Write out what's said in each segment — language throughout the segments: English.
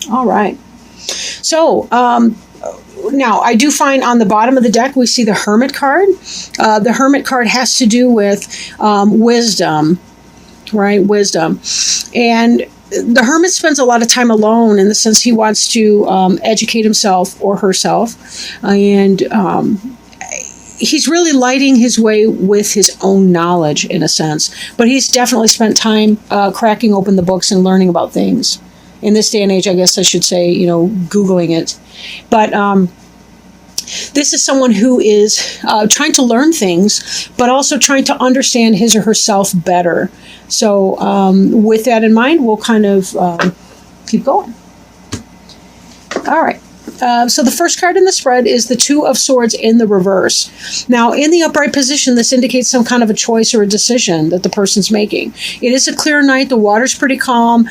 All right. So, now, I do find on the bottom of the deck, we see the Hermit card. The Hermit card has to do with wisdom, right? Wisdom. And the Hermit spends a lot of time alone in the sense he wants to educate himself or herself. And he's really lighting his way with his own knowledge, in a sense. But he's definitely spent time cracking open the books and learning about things. In this day and age, I guess I should say, Googling it. But this is someone who is trying to learn things, but also trying to understand his or herself better. So with that in mind, we'll kind of keep going. All right. So the first card in the spread is the Two of Swords in the reverse. Now, in the upright position, this indicates some kind of a choice or a decision that the person's making. It is a clear night. The water's pretty calm.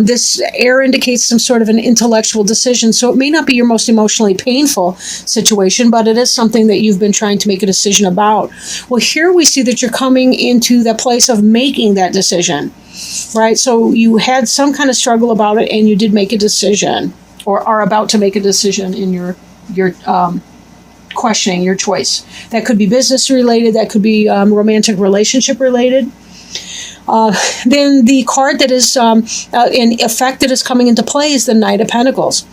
This air indicates some sort of an intellectual decision. So it may not be your most emotionally painful situation, but it is something that you've been trying to make a decision about. Well, here we see that you're coming into the place of making that decision, right? So you had some kind of struggle about it, and you did make a decision, or are about to make a decision in your questioning your choice. That could be business related. That could be romantic relationship related. Then the card that is in effect that is coming into play is the Knight of Pentacles.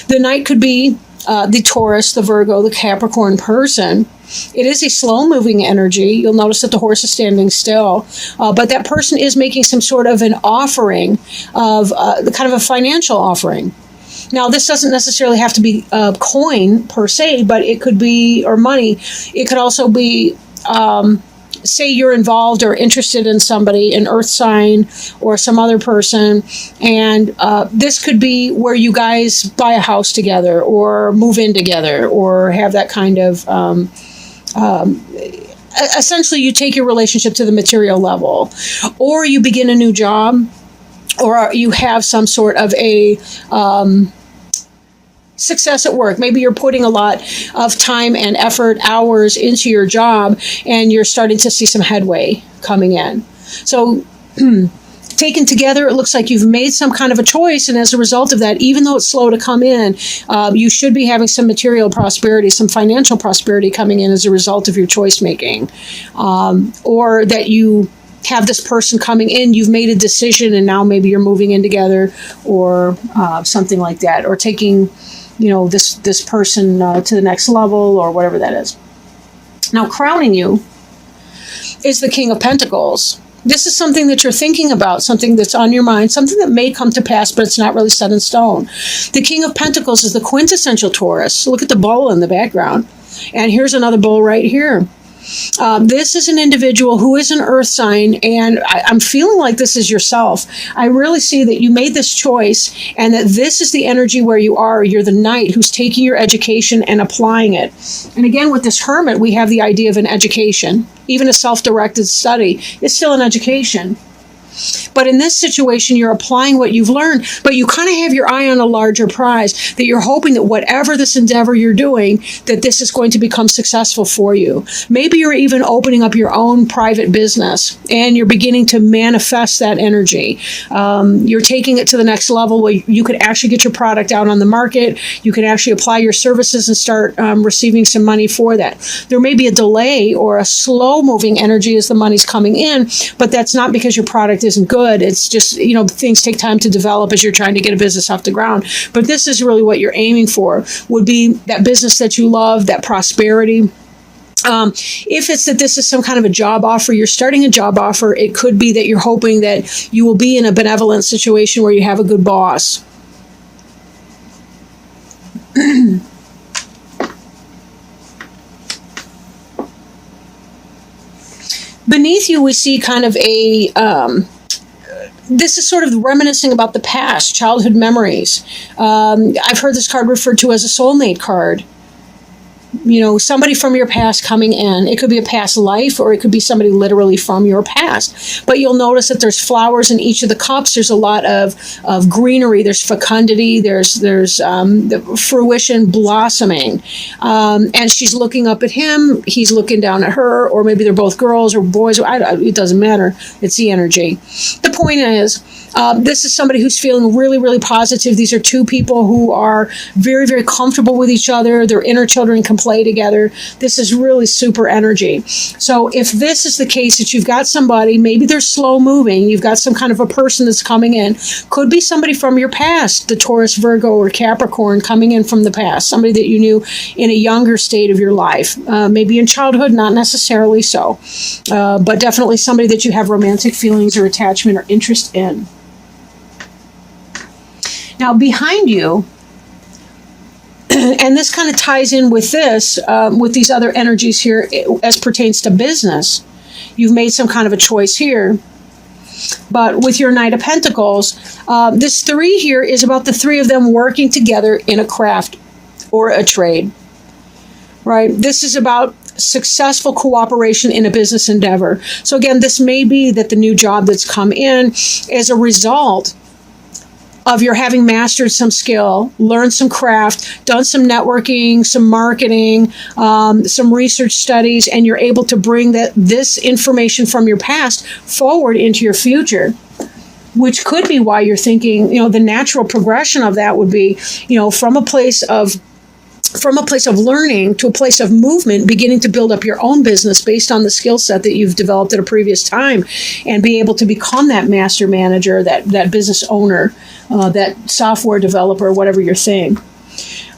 The Knight could be the Taurus, the Virgo, the Capricorn person. It is a slow-moving energy. You'll notice that the horse is standing still, but that person is making some sort of an offering of the kind of a financial offering. Now, this doesn't necessarily have to be coin per se, but it could be, or money. It could also be, say you're involved or interested in somebody, an earth sign or some other person, and this could be where you guys buy a house together or move in together or have that kind of essentially you take your relationship to the material level, or you begin a new job, or you have some sort of a success at work. Maybe you're putting a lot of time and effort, hours into your job, and you're starting to see some headway coming in. So taken together, it looks like you've made some kind of a choice, and as a result of that, even though it's slow to come in, you should be having some material prosperity, some financial prosperity coming in as a result of your choice making, or that you have this person coming in, you've made a decision, and now maybe you're moving in together, or something like that, or taking this person to the next level, or whatever that is. Now, crowning you is the King of Pentacles. This is something that you're thinking about, something that's on your mind, something that may come to pass, but it's not really set in stone. The King of Pentacles is the quintessential Taurus. Look at the bowl in the background. And here's another bowl right here. This is an individual who is an earth sign, and I'm feeling like this is yourself. I really see that you made this choice, and that this is the energy where you are. You're the knight who's taking your education and applying it. And again, with this hermit, we have the idea of an education. Even a self-directed study is still an education. But in this situation, you're applying what you've learned, but you kind of have your eye on a larger prize, that you're hoping that whatever this endeavor you're doing, that this is going to become successful for you. Maybe you're even opening up your own private business, and you're beginning to manifest that energy. You're taking it to the next level where you could actually get your product out on the market. You can actually apply your services and start receiving some money for that. There may be a delay or a slow-moving energy as the money's coming in, but that's not because your product isn't good. It's just, things take time to develop as you're trying to get a business off the ground. But this is really what you're aiming for, would be that business that you love, that prosperity. If it's that this is some kind of a job offer, you're starting a job offer, it could be that you're hoping that you will be in a benevolent situation where you have a good boss. Beneath you, we see kind of a, this is sort of reminiscing about the past, childhood memories. I've heard this card referred to as a soulmate card. Somebody from your past coming in. It could be a past life, or it could be somebody literally from your past. But you'll notice that there's flowers in each of the cups. There's a lot of greenery. There's fecundity. There's the fruition, blossoming. And she's looking up at him. He's looking down at her, or maybe they're both girls or boys. It doesn't matter. It's the energy. The point is, This is somebody who's feeling really, really positive. These are two people who are very, very comfortable with each other. Their inner children can play together. This is really super energy. So if this is the case that you've got somebody, maybe they're slow moving, you've got some kind of a person that's coming in, could be somebody from your past, the Taurus, Virgo, or Capricorn coming in from the past, somebody that you knew in a younger state of your life, maybe in childhood, not necessarily so, but definitely somebody that you have romantic feelings or attachment or interest in. Now, behind you, and this kind of ties in with this, with these other energies here as pertains to business. You've made some kind of a choice here. But with your Knight of Pentacles, this 3 here is about the 3 of them working together in a craft or a trade, right? This is about successful cooperation in a business endeavor. So again, this may be that the new job that's come in is a result of your having mastered some skill, learned some craft, done some networking, some marketing, some research studies, and you're able to bring this information from your past forward into your future, which could be why you're thinking, the natural progression of that would be, from a place of learning to a place of movement, beginning to build up your own business based on the skill set that you've developed at a previous time, and be able to become that master manager, that business owner, that software developer, whatever your thing.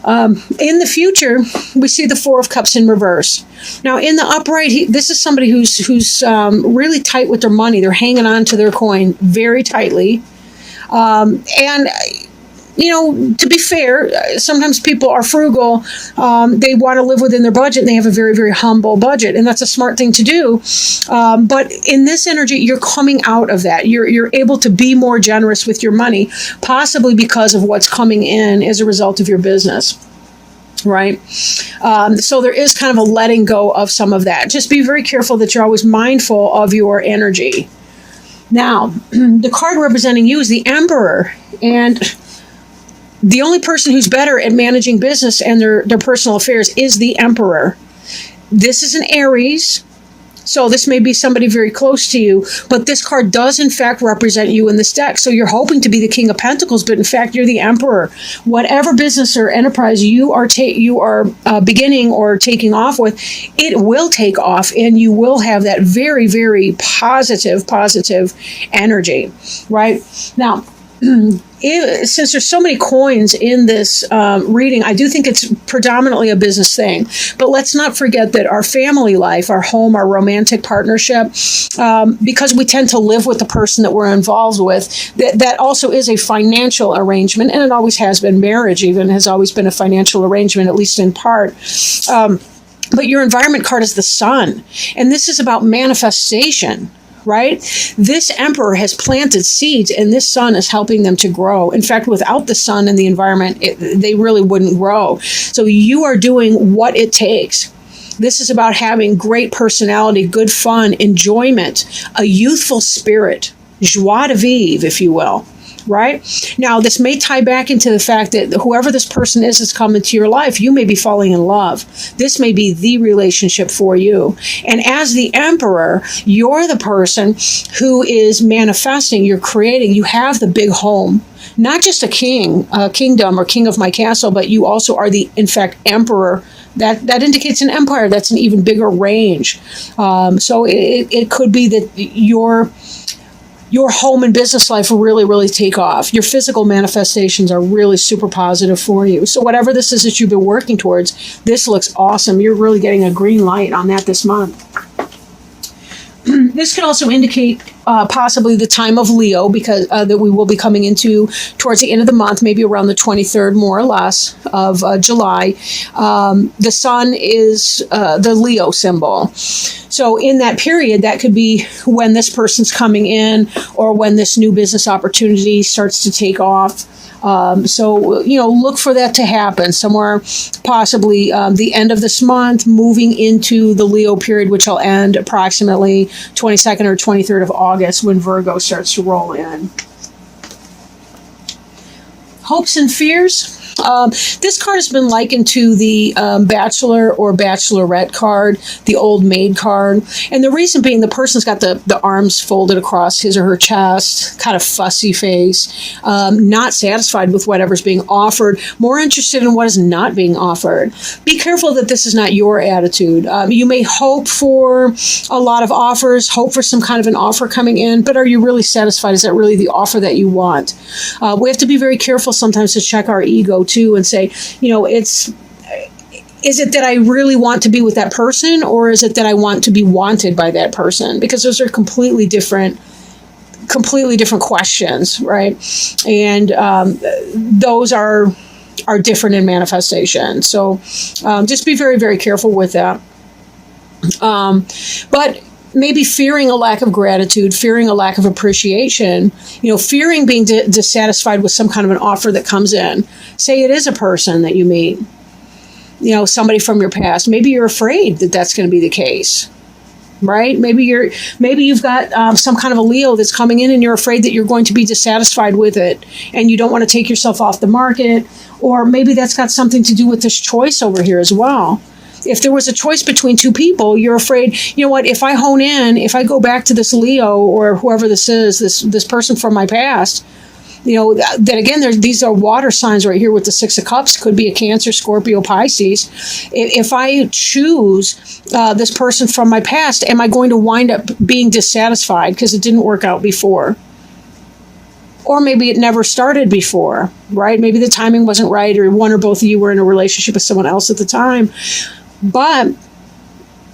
In the future, we see the 4 of Cups in reverse. Now, in the upright, this is somebody who's really tight with their money. They're hanging on to their coin very tightly. And to be fair, sometimes people are frugal. They want to live within their budget, and they have a very, very humble budget, and that's a smart thing to do. But in this energy, you're coming out of that. You're able to be more generous with your money, possibly because of what's coming in as a result of your business. Right? So there is kind of a letting go of some of that. Just be very careful that you're always mindful of your energy. Now, the card representing you is the Emperor, and the only person who's better at managing business and their personal affairs is the Emperor. This is an Aries, so this may be somebody very close to you, but this card does in fact represent you in this deck. So you're hoping to be the King of Pentacles, but in fact you're the Emperor. Whatever business or enterprise you are beginning or taking off with, it will take off, and you will have that very, very positive energy, right? Now, since there's so many coins in this reading, I do think it's predominantly a business thing. But let's not forget that our family life, our home, our romantic partnership, because we tend to live with the person that we're involved with, that also is a financial arrangement, and it always has been. Marriage even has always been a financial arrangement, at least in part. But your environment card is the Sun, and this is about manifestation. Right? This Emperor has planted seeds, and this Sun is helping them to grow. In fact, without the Sun and the environment, they really wouldn't grow. So you are doing what it takes. This is about having great personality, good fun, enjoyment, a youthful spirit, joie de vivre, if you will. Right? Now, this may tie back into the fact that whoever this person is that's come into your life, you may be falling in love. This may be the relationship for you. And as the Emperor, you're the person who is manifesting, you're creating, you have the big home. Not just a kingdom or king of my castle, but you also are the, in fact, Emperor. That indicates an empire. That's an even bigger range. So it could be that your home and business life will really, really take off. Your physical manifestations are really super positive for you. So whatever this is that you've been working towards, this looks awesome. You're really getting a green light on that this month. This could also indicate possibly the time of Leo, because that we will be coming into towards the end of the month, maybe around the 23rd, more or less, of July. The Sun is the Leo symbol. So in that period, that could be when this person's coming in, or when this new business opportunity starts to take off. So, look for that to happen somewhere, possibly the end of this month, moving into the Leo period, which will end approximately 22nd or 23rd of August, when Virgo starts to roll in. Hopes and fears. This card has been likened to the Bachelor or Bachelorette card, the Old Maid card. And the reason being, the person's got the arms folded across his or her chest, kind of fussy face, not satisfied with whatever's being offered, more interested in what is not being offered. Be careful that this is not your attitude. You may hope for a lot of offers, hope for some kind of an offer coming in, but are you really satisfied? Is that really the offer that you want? We have to be very careful sometimes to check our ego too and say, is it that I really want to be with that person, or is it that I want to be wanted by that person? Because those are completely different questions, right? And those are different in manifestation. So just be very, very careful with that. But maybe fearing a lack of gratitude, fearing a lack of appreciation, fearing being dissatisfied with some kind of an offer that comes in. Say it is a person that you meet, somebody from your past. Maybe you're afraid that that's going to be the case, right? Maybe you've got some kind of a Leo that's coming in and you're afraid that you're going to be dissatisfied with it and you don't want to take yourself off the market. Or maybe that's got something to do with this choice over here as well. If there was a choice between two people, you're afraid, if I hone in, if I go back to this Leo or whoever this is, this person from my past, that again, these are water signs right here with the Six of Cups. Could be a Cancer, Scorpio, Pisces. If I choose this person from my past, am I going to wind up being dissatisfied because it didn't work out before? Or maybe it never started before, right? Maybe the timing wasn't right, or one or both of you were in a relationship with someone else at the time. But,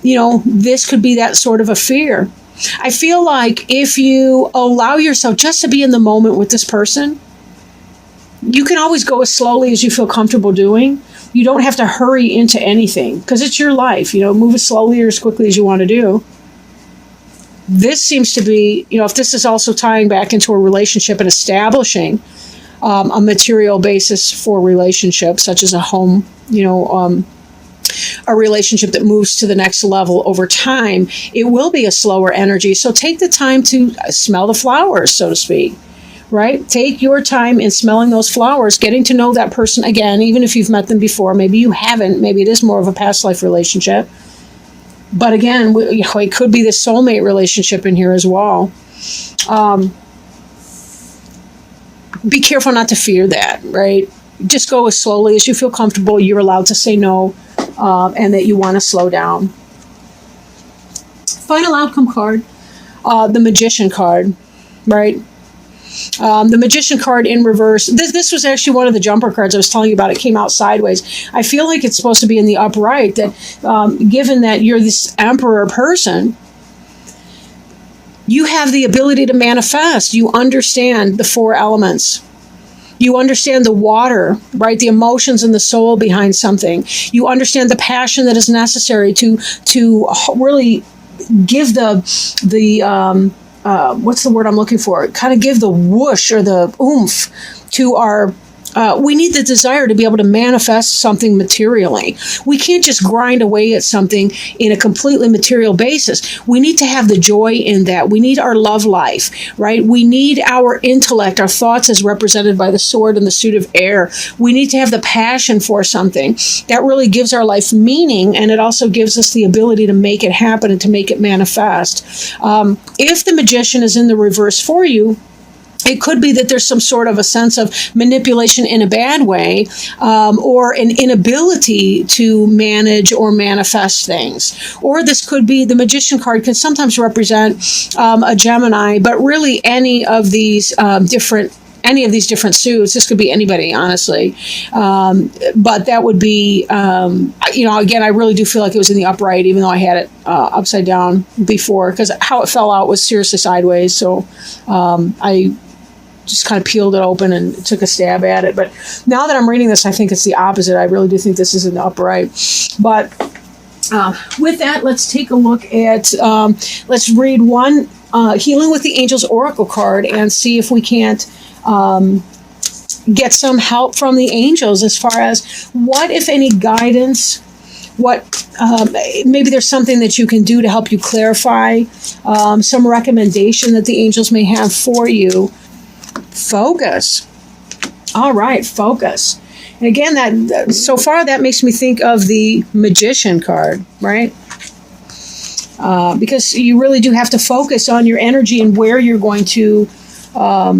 this could be that sort of a fear. I feel like if you allow yourself just to be in the moment with this person, you can always go as slowly as you feel comfortable doing. You don't have to hurry into anything because it's your life. Move as slowly or as quickly as you want to do. This seems to be, if this is also tying back into a relationship and establishing a material basis for relationships, such as a home, a relationship that moves to the next level over time, it will be a slower energy. So take the time to smell the flowers, so to speak, right? Take your time in smelling those flowers, getting to know that person again, even if you've met them before. Maybe you haven't. Maybe it is more of a past life relationship. But again, it could be the soulmate relationship in here as well. Be careful not to fear that, right? Just go as slowly as you feel comfortable. You're allowed to say no, and that you want to slow down. Final outcome card, the Magician card, right? The Magician card in reverse. This was actually one of the jumper cards I was telling you about. It came out sideways. I feel like it's supposed to be in the upright. That given that you're this Emperor person, you have the ability to manifest. You understand the four elements. You understand the water, right? The emotions and the soul behind something. You understand the passion that is necessary to really give the what's the word I'm looking for? Kind of give the whoosh or the oomph to our. We need the desire to be able to manifest something materially. We can't just grind away at something in a completely material basis. We need to have the joy in that. We need our love life, right? We need our intellect, our thoughts as represented by the sword and the suit of air. We need to have the passion for something that really gives our life meaning, and it also gives us the ability to make it happen and to make it manifest. If the Magician is in the reverse for you, it could be that there's some sort of a sense of manipulation in a bad way, or an inability to manage or manifest things. Or this could be, the Magician card can sometimes represent a Gemini, but really any of these different suits. This could be anybody, honestly. But that would be, again, I really do feel like it was in the upright, even though I had it upside down before, because how it fell out was seriously sideways. So I just kind of peeled it open and took a stab at it. But now that I'm reading this, I think it's the opposite. I really do think this is in the upright. But with that, let's take a look at, let's read one Healing with the Angels Oracle card and see if we can't get some help from the angels as far as what, if any, guidance, maybe there's something that you can do to help you clarify, some recommendation that the angels may have for you. Focus. All right, focus. And again, so far that makes me think of the Magician card, right? Because you really do have to focus on your energy and where you're going to, how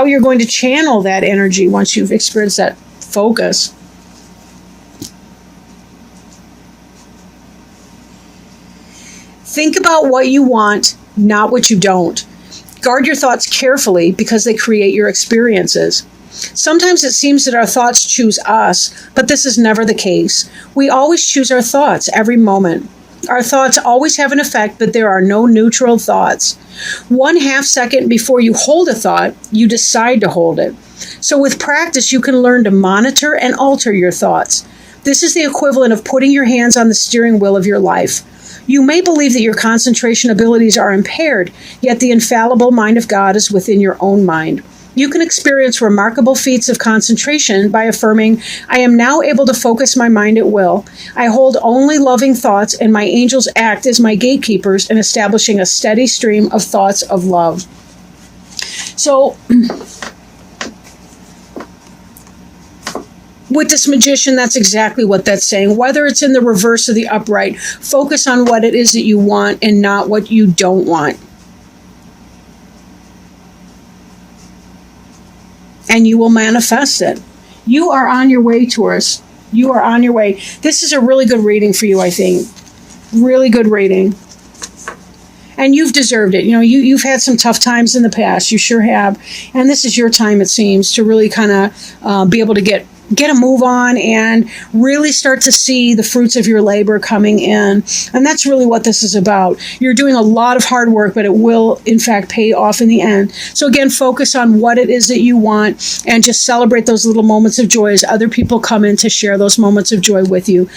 you're going to channel that energy once you've experienced that focus. Think about what you want, not what you don't. Guard your thoughts carefully because they create your experiences. Sometimes it seems that our thoughts choose us, but this is never the case. We always choose our thoughts every moment. Our thoughts always have an effect, but there are no neutral thoughts. 1/2 second before you hold a thought, you decide to hold it. So with practice, you can learn to monitor and alter your thoughts. This is the equivalent of putting your hands on the steering wheel of your life. You may believe that your concentration abilities are impaired, yet the infallible mind of God is within your own mind. You can experience remarkable feats of concentration by affirming, I am now able to focus my mind at will. I hold only loving thoughts, and my angels act as my gatekeepers in establishing a steady stream of thoughts of love. So, with this Magician, that's exactly what that's saying. Whether it's in the reverse or the upright, focus on what it is that you want and not what you don't want. And you will manifest it. You are on your way, Taurus. You are on your way. This is a really good reading for you, I think. Really good reading. And you've deserved it. You know, you've had some tough times in the past. You sure have. And this is your time, it seems, to really kind of be able to get a move on and really start to see the fruits of your labor coming in. And that's really what this is about. You're doing a lot of hard work, but it will, in fact, pay off in the end. So again, focus on what it is that you want and just celebrate those little moments of joy as other people come in to share those moments of joy with you.